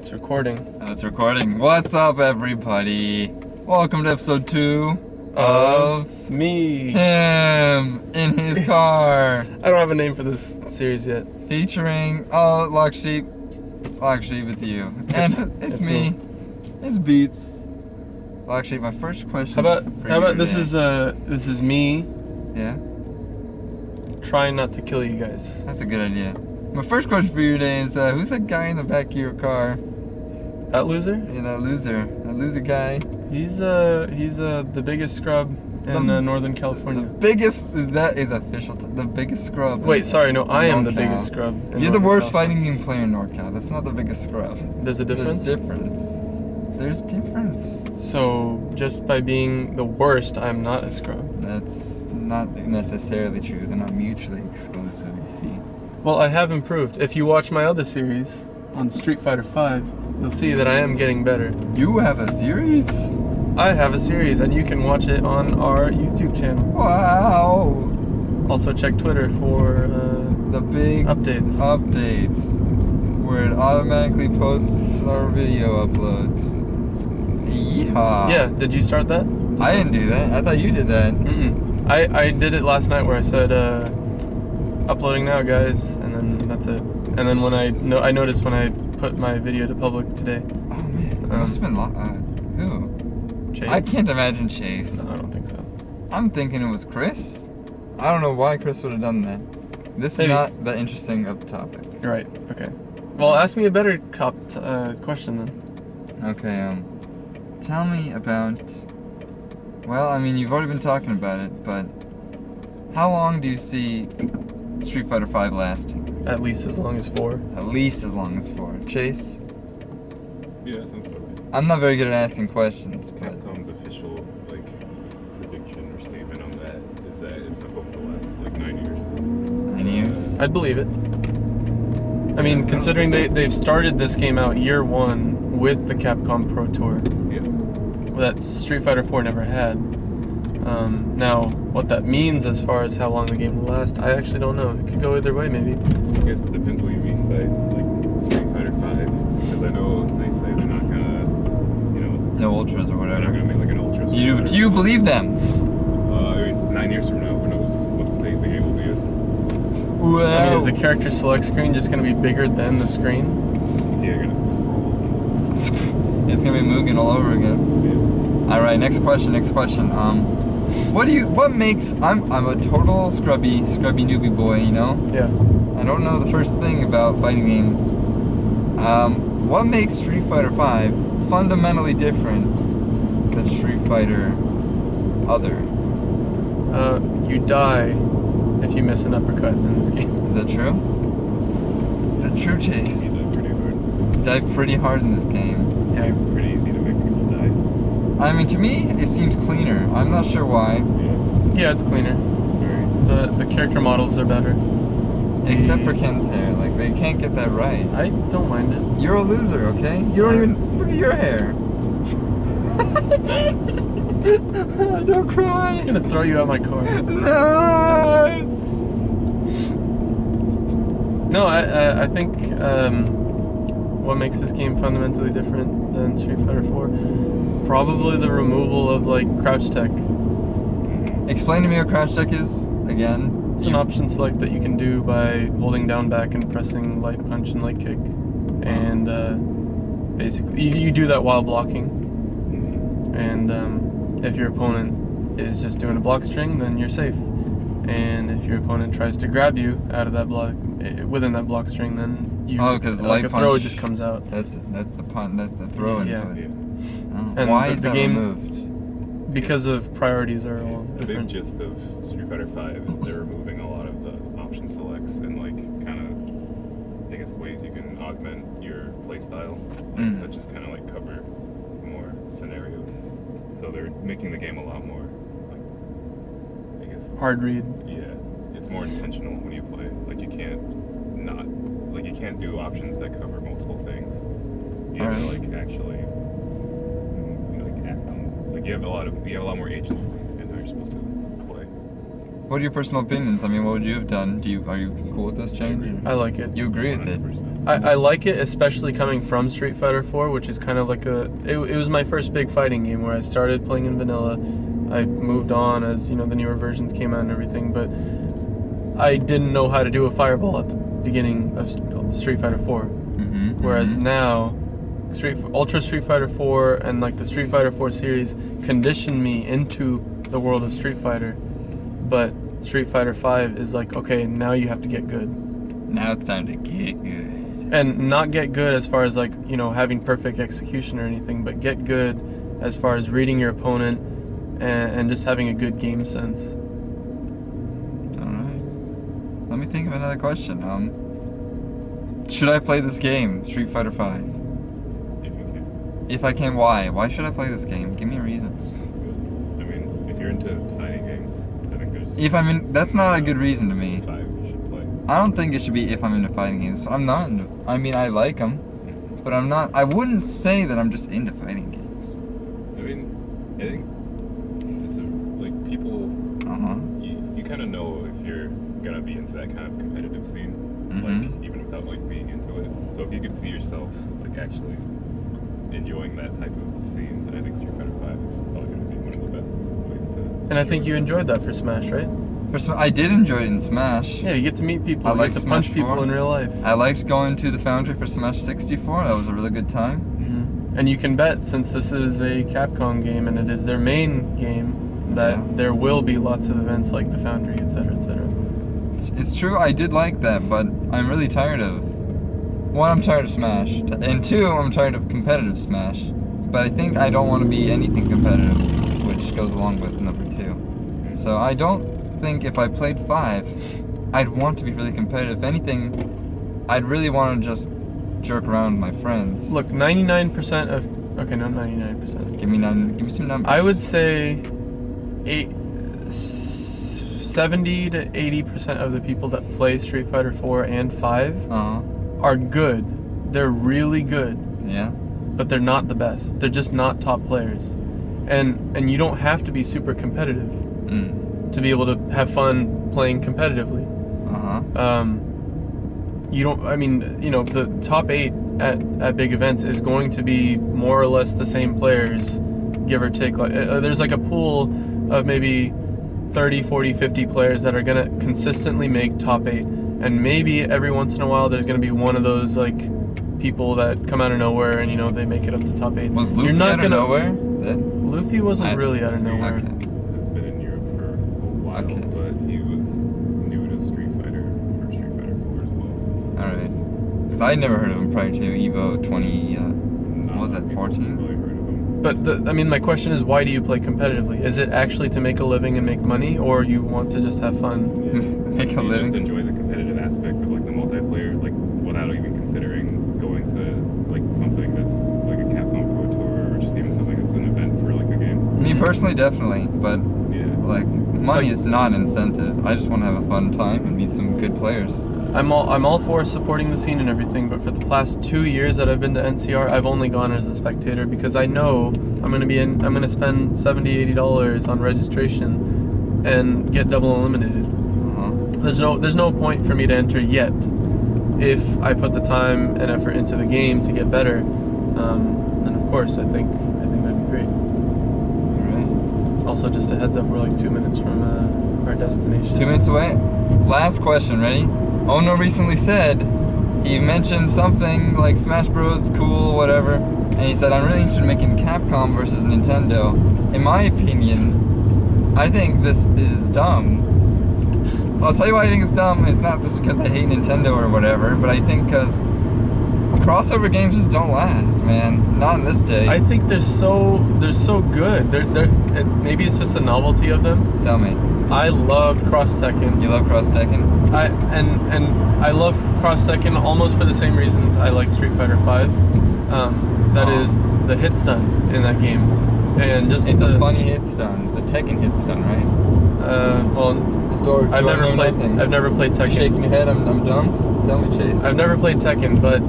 It's recording. It's recording. What's up, everybody? Welcome to episode 2 of me. Him in his car. I don't have a name for this series yet. Featuring Lock Sheep, it's you. And it's me. It's Beats. Lock Sheep, my first question. How about this is me. Yeah. Trying not to kill you guys. That's a good idea. My first question for you today is who's that guy in the back of your car? That loser? Yeah, that loser guy. He's the biggest scrub in Northern California. The biggest is official. The biggest scrub. Wait, sorry, no, I am the NorCal. biggest scrub. You're the worst fighting game player in NorCal. That's not the biggest scrub. There's a difference. There's difference. So just by being the worst, I'm not a scrub. That's not necessarily true. They're not mutually exclusive. You see. Well, I have improved. If you watch my other series on Street Fighter V, you'll see that I am getting better. You have a series? I have a series, and you can watch it on our YouTube channel. Wow! Also, check Twitter for the big updates. Where it automatically posts our video uploads. Yeehaw! Yeah, did you start that? I didn't do that. I thought you did that. I did it last night where I said, uploading now, guys, and then that's it. And then when I noticed when I put my video to public today. Oh man, that must have been who? Chase? I can't imagine Chase. No, I don't think so. I'm thinking it was Chris. I don't know why Chris would have done that. This is not that interesting of a topic. Right. Okay. Well, ask me a better question then. Okay. Tell me about. Well, I mean, you've already been talking about it, but how long do you see Street Fighter V lasting? At least as long as 4. At least as long as 4. Chase? Yeah, sounds about right. I'm not very good at asking questions, but Capcom's official prediction or statement on that is that it's supposed to last 9 years. 9 years? I'd believe it. I mean, considering they've started this game out year 1 with the Capcom Pro Tour. Yeah. That Street Fighter 4 never had. Now, what that means as far as how long the game will last, I actually don't know. It could go either way, maybe. I guess it depends what you mean by Street Fighter 5, because I know they say they're not gonna, no ultras or they're whatever. not gonna make an ultra. Do you believe them? I mean, 9 years from now, who knows what state the game will be in? Well, I mean, is the character select screen just going to be bigger than the screen? Yeah, you're gonna have to scroll. it's gonna be Mugen all over again. Yeah. All right, next question. What makes I'm a total scrubby newbie boy, Yeah. I don't know the first thing about fighting games. What makes Street Fighter V fundamentally different than Street Fighter other? You die if you miss an uppercut in this game. Is that true? Is that true, Chase? You die pretty hard. You die pretty hard in this game. This game's pretty easy to make people die. I mean, to me, it seems cleaner. I'm not sure why. Yeah, it's cleaner. Very. The character models are better. Except for Ken's hair. They can't get that right. I don't mind it. You're a loser, okay? You don't even... Look at your hair. Don't cry. I'm gonna throw you out my car. No! No, I think what makes this game fundamentally different than Street Fighter 4, probably the removal of crouch tech. Explain to me what crouch tech is again. It's an option select that you can do by holding down back and pressing light punch and light kick, and basically you do that while blocking. And if your opponent is just doing a block string, then you're safe. And if your opponent tries to grab you out of that block, within that block string, then you because a throw just comes out. That's the punt. That's the throw into it. Yeah. Oh, And why the is that game- removed? Because of priorities are all The big different. gist of Street Fighter 5 is they're removing a lot of the option selects and I guess ways you can augment your playstyle to just cover more scenarios. So they're making the game a lot more I guess Hard read. yeah, it's more intentional when you play. You can't do options that cover multiple things. You have to actually act on, you have a lot more agency in how you're supposed to play. What are your personal opinions? I mean, what would you have done? Are you cool with this change? I like it. You agree with it? 100%. I like it, especially coming from Street Fighter 4, which is kind of like it was my first big fighting game where I started playing in vanilla. I moved on as, the newer versions came out and everything, but I didn't know how to do a fireball at the beginning of Street Fighter 4. Whereas now, Ultra Street Fighter 4 and like the Street Fighter 4 series conditioned me into the world of Street Fighter, but Street Fighter 5 is like, okay, now you have to get good. Now it's time to get good. And not get good as far as like, having perfect execution or anything, but get good as far as reading your opponent and just having a good game sense. Alright. Let me think of another question. Should I play this game, Street Fighter 5? If you can. If I can, why? Why should I play this game? Give me a reason. I mean, if you're into fighting games, I think there's... That's not a good reason to me. 5 you should play. I don't think it should be if I'm into fighting games. I'm not into... I mean, I like them, but I'm not... I wouldn't say that I'm just into fighting games. I mean, I think it's like people... You kind of know if you're gonna be into that kind of competitive scene, like even without like being into it. So if you could see yourself like actually enjoying that type of scene, then I think Street Fighter 5 is probably gonna be one of the best ways to. And I think you enjoyed that for Smash, right? I did enjoy it in Smash. Yeah, you get to meet people. I You like get to Smash punch people 4. in real life. I liked going to the Foundry for Smash 64. That was a really good time. And you can bet, since this is a Capcom game and it is their main game, that there will be lots of events like the Foundry, etc., etc. It's true, I did like that, but I'm really tired of... One, I'm tired of Smash, and two, I'm tired of competitive Smash. But I think I don't want to be anything competitive, which goes along with number 2. So I don't think if I played 5, I'd want to be really competitive. If anything, I'd really want to just jerk around with my friends. Look, 99% of... Okay, not 99%. Give me some numbers. I would say 70 to 80% of the people that play Street Fighter 4 and 5 are good. They're really good. Yeah. But they're not the best. They're just not top players. And you don't have to be super competitive to be able to have fun playing competitively. You don't... I mean, the top 8 at big events is going to be more or less the same players, give or take. Like there's like a pool of maybe 30, 40, 50 players that are going to consistently make top 8. And maybe every once in a while there's going to be one of those like people that come out of nowhere and they make it up to top 8. Was Luffy out of nowhere? Luffy wasn't really out of nowhere. Has been in Europe for a while, but he was new to Street Fighter for Street Fighter 4 as well. Alright. Because I'd never heard of him prior to EVO 20, what was that, 14? Really heard of him. But my question is, why do you play competitively? Is it actually to make a living and make money, or you want to just have fun? Make a You living? just enjoy the competitive aspect of like the multiplayer, like without even considering going to like something that's like a Capcom Pro Tour or just even something that's an event for like a game. Me personally, definitely, but like money is not an incentive. I just want to have a fun time and meet some good players. I'm all for supporting the scene and everything, but for the past 2 years that I've been to NCR, I've only gone as a spectator because I know I'm gonna spend $70, $80 on registration and get double eliminated. There's no point for me to enter yet if I put the time and effort into the game to get better. And of course, I think that'd be great. Alright. Also, just a heads up, we're like 2 minutes from our destination. 2 minutes away. Last question, ready? Ono recently said, he mentioned something like Smash Bros, cool, whatever, and he said, I'm really interested in making Capcom versus Nintendo. In my opinion, I think this is dumb. I'll tell you why I think it's dumb. It's not just because I hate Nintendo or whatever, but I think because crossover games just don't last, man. Not in this day. I think they're so good. Maybe it's just the novelty of them. Tell me. I love Cross Tekken. You love Cross Tekken? I love Cross Tekken almost for the same reasons I like Street Fighter 5. That is the hit stun in that game, and just it's a funny hit stun. It's a Tekken hit stun, right? I've never played Tekken. You're shaking your head. I'm dumb. Tell me, Chase. I've never played Tekken, but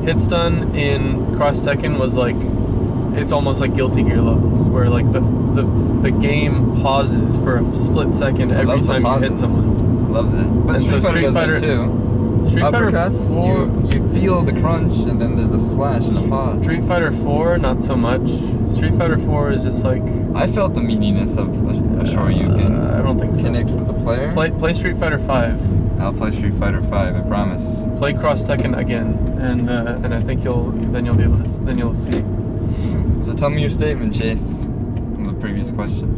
hit stun in Cross Tekken was like, it's almost like Guilty Gear levels, where like the game pauses for a split second every time you hit someone. Love that. But and Street Fighter does that too. Street Fighter uppercuts, 4. you feel the crunch, and then there's a slash and a pause. Street Fighter 4, not so much. Street Fighter 4 is just like. I felt the meaniness of a Shoryuken. I don't think so. Connect with the player. Play Street Fighter 5. I'll play Street Fighter 5, I promise. Play Cross Tekken again, and I think you'll be able to. Then you'll see. So tell me your statement, Chase, on the previous question.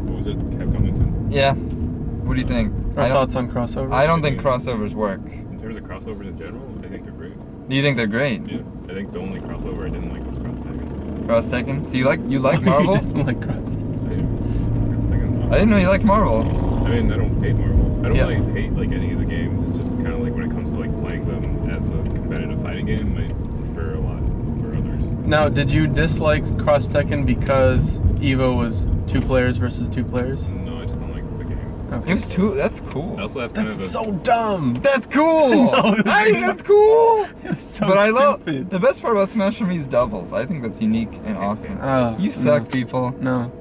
What was it? Capcom Nintendo? Yeah. What do you think? Our thoughts on crossovers? I don't think crossovers work. In terms of crossovers in general, I think they're great. Do you think they're great? Yeah. I think the only crossover I didn't like was Cross Tekken. Cross Tekken? So you like Marvel? You didn't like Cross Tekken. Cross Tekken's awesome. I didn't know you liked Marvel. I mean, I don't hate Marvel. I don't Yeah. really hate like any of the games. It's just kind of like when it comes to like playing them as a competitive fighting game, I prefer a lot for others. Now, did you dislike Cross Tekken because Evo was 2 players versus 2 players? No, I just don't like the game. Okay. It was too. That's cool. I also have kind That's of a so dumb. That's cool. No, it was I think not. that's cool. It was so But I love stupid. the best part about Smash for me is doubles. I think that's unique and awesome. You suck, no. people. No.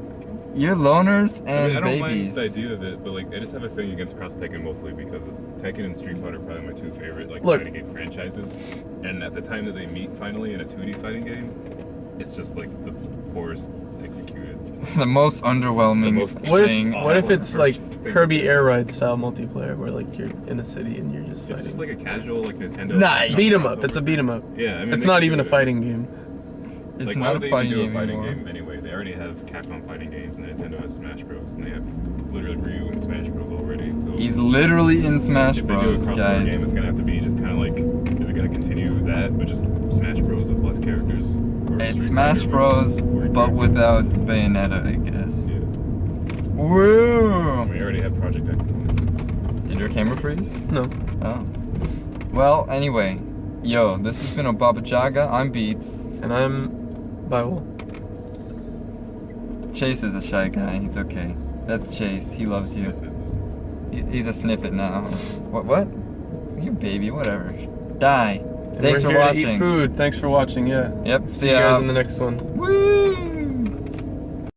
You're loners I and mean, I don't mind babies. the idea of it, but like I just have a thing against Cross Tekken mostly because Tekken and Street Fighter are probably my 2 favorite like Look. fighting game franchises. And at the time that they meet finally in a 2D fighting game, it's just like the poorest executed. The most underwhelming The most- thing. What if it's like Thing. Kirby Air Ride style multiplayer where like you're in a city and you're just It's fighting? just like a casual like Nintendo. Nice. Beat 'em up. It's a beat 'em up. Yeah, I mean It's they not can even do a it. fighting game. It's Like, why not would a they fighting even do game a fighting anymore. game anyway? They already have Capcom fighting games, and Nintendo has Smash Bros. And they have literally Ryu and Smash Bros. Already. So He's literally in Smash if they do a Bros, crossover guys. game, it's gonna have to be just kind of like, is it gonna continue that, but just Smash Bros. With less characters? Or It's Street Smash Fighter Bros, with more but characters? without Bayonetta, I guess. Yeah. Woo! We already have Project X. Did your camera freeze? No. Oh. Well, anyway. Yo, this has been ObaboJagga. I'm Beats. And I'm Bible. Chase is a shy guy. It's okay. That's Chase. He loves you. He's a snippet now. What? You baby, whatever. Die. And Thanks we're for here to eat watching. food. Thanks for watching. Yeah. Yep. See you guys in the next one. Woo!